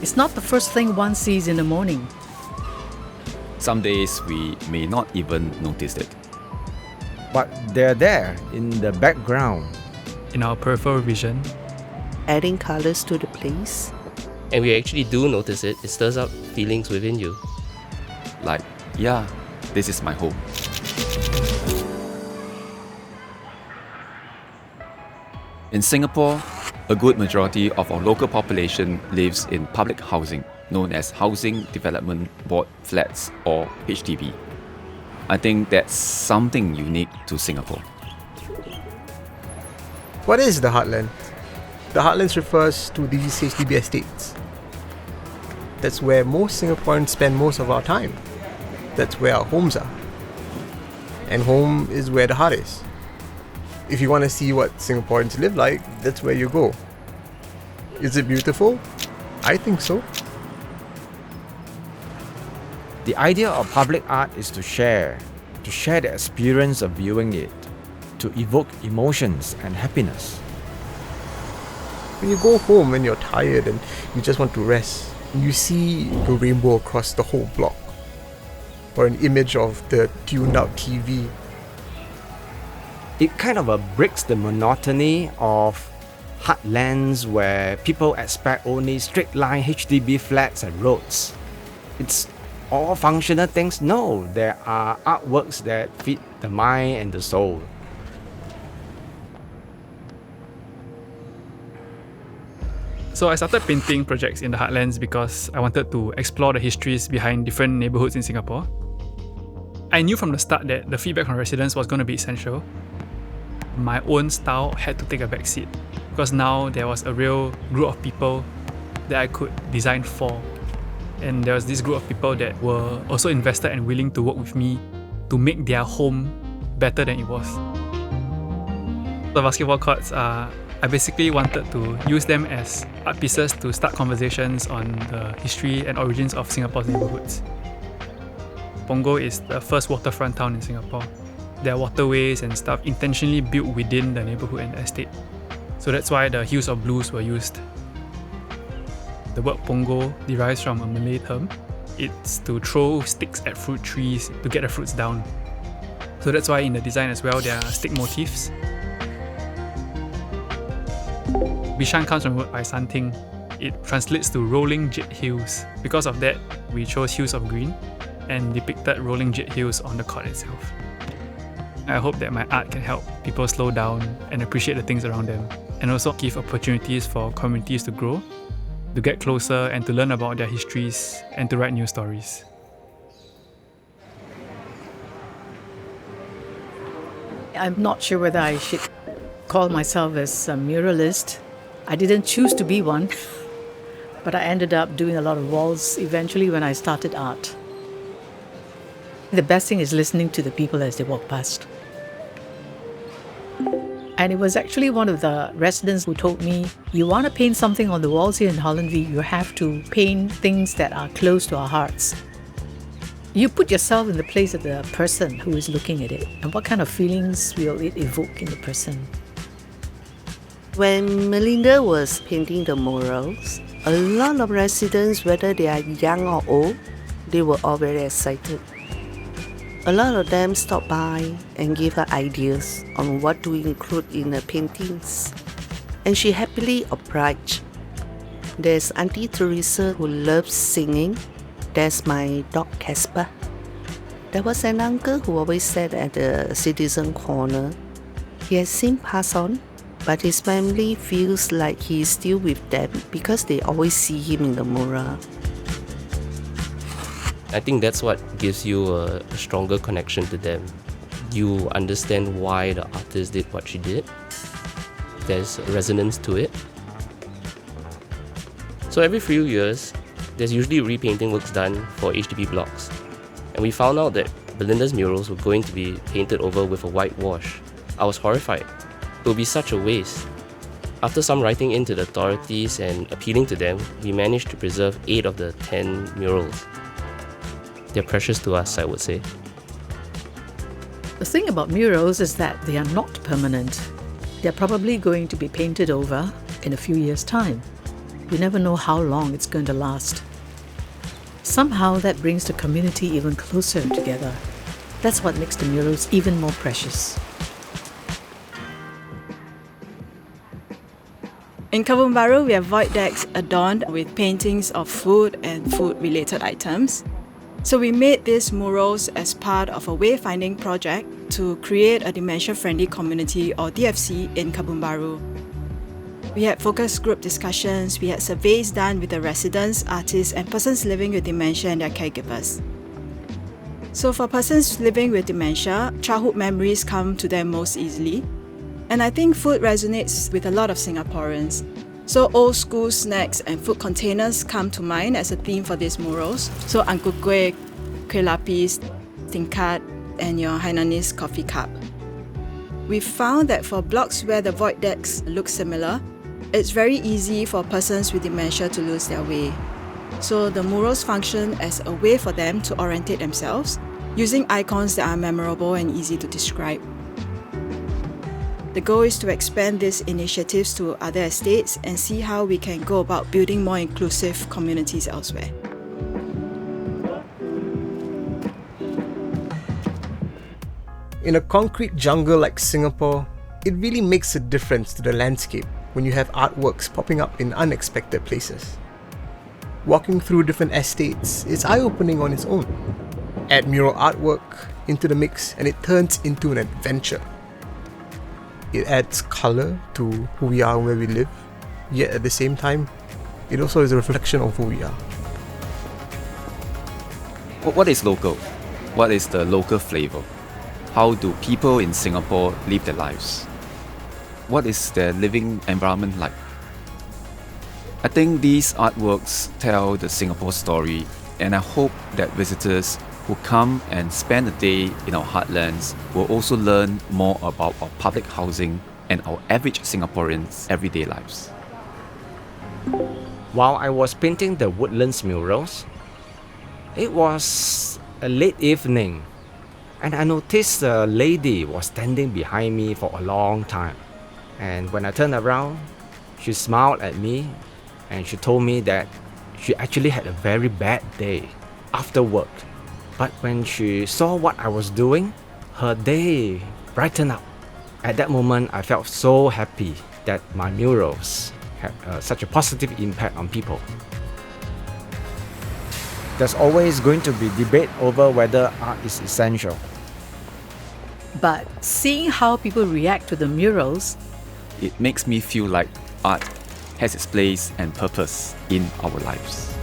It's not the first thing one sees in the morning. Some days we may not even notice it. But they're there in the background. In our peripheral vision, Adding colors to the place. And we actually do notice it, it stirs up feelings within you. Like, yeah, this is my home. In Singapore, a good majority of our local population lives in public housing, known as Housing Development Board flats or HDB. I think that's something unique to Singapore. What is the Heartland? The Heartlands refers to these HDB estates. That's where most Singaporeans spend most of our time. That's where our homes are. And home is where the heart is. If you want to see what Singaporeans live like, that's where you go. Is it beautiful? I think so. The idea of public art is to share the experience of viewing it, to evoke emotions and happiness. When you go home when you're tired and you just want to rest, you see the rainbow across the whole block, or an image of the tuned out TV. It kind of breaks the monotony of Heartlands where people expect only straight line HDB flats and roads. It's all functional things. No, there are artworks that feed the mind and the soul. So I started painting projects in the Heartlands because I wanted to explore the histories behind different neighbourhoods in Singapore. I knew from the start that the feedback from residents was going to be essential. My own style had to take a back seat because now there was a real group of people that I could design for. And there was this group of people that were also invested and willing to work with me to make their home better than it was. The basketball courts I basically wanted to use them as art pieces to start conversations on the history and origins of Singapore's neighbourhoods. Punggol is the first waterfront town in Singapore. There are waterways and stuff intentionally built within the neighbourhood and estate. So that's why the hues of blues were used. The word Punggol derives from a Malay term. It's to throw sticks at fruit trees to get the fruits down. So that's why in the design as well there are stick motifs. Bishan comes from the word Paisanting. It translates to rolling jet hills. Because of that, we chose hues of green and depicted rolling jet hills on the court itself. I hope that my art can help people slow down and appreciate the things around them, and also give opportunities for communities to grow, to get closer and to learn about their histories and to write new stories. I'm not sure whether I should call myself as a muralist. I didn't choose to be one, but I ended up doing a lot of walls eventually when I started art. The best thing is listening to the people as they walk past. And it was actually one of the residents who told me, you want to paint something on the walls here in Hollandville, you have to paint things that are close to our hearts. You put yourself in the place of the person who is looking at it, and what kind of feelings will it evoke in the person? When Melinda was painting the murals, a lot of residents, whether they are young or old, they were all very excited. A lot of them stopped by and gave her ideas on what to include in the paintings. And she happily obliged. There's Auntie Teresa who loves singing. There's my dog Casper. There was an uncle who always sat at the citizen corner. He has since passed on, but his family feels like he is still with them because they always see him in the mural. I think that's what gives you a stronger connection to them. You understand why the artist did what she did. There's resonance to it. So every few years, there's usually repainting works done for HDB blocks. And we found out that Belinda's murals were going to be painted over with a whitewash. I was horrified. It would be such a waste. After some writing into the authorities and appealing to them, we managed to preserve 8 of the 10 murals. They're precious to us, I would say. The thing about murals is that they are not permanent. They're probably going to be painted over in a few years' time. You never know how long it's going to last. Somehow that brings the community even closer together. That's what makes the murals even more precious. In Kebun Baru, we have void decks adorned with paintings of food and food-related items. So we made these murals as part of a wayfinding project to create a dementia-friendly community, or DFC, in Kebun Baru. We had focus group discussions, we had surveys done with the residents, artists, and persons living with dementia and their caregivers. So for persons living with dementia, childhood memories come to them most easily. And I think food resonates with a lot of Singaporeans. So old school snacks and food containers come to mind as a theme for these murals. So ang ku kueh, kueh lapis, tingkat, and your Hainanese coffee cup. We found that for blocks where the void decks look similar, it's very easy for persons with dementia to lose their way. So the murals function as a way for them to orientate themselves, using icons that are memorable and easy to describe. The goal is to expand these initiatives to other estates and see how we can go about building more inclusive communities elsewhere. In a concrete jungle like Singapore, it really makes a difference to the landscape when you have artworks popping up in unexpected places. Walking through different estates is eye-opening on its own. Add mural artwork into the mix and it turns into an adventure. It adds colour to who we are and where we live, yet at the same time, it also is a reflection of who we are. What is local? What is the local flavour? How do people in Singapore live their lives? What is their living environment like? I think these artworks tell the Singapore story, and I hope that visitors who come and spend a day in our heartlands will also learn more about our public housing and our average Singaporeans' everyday lives. While I was painting the Woodlands murals, it was a late evening, and I noticed a lady was standing behind me for a long time. And when I turned around, she smiled at me and she told me that she actually had a very bad day after work. But when she saw what I was doing, her day brightened up. At that moment, I felt so happy that my murals had such a positive impact on people. There's always going to be debate over whether art is essential. But seeing how people react to the murals, It makes me feel like art has its place and purpose in our lives.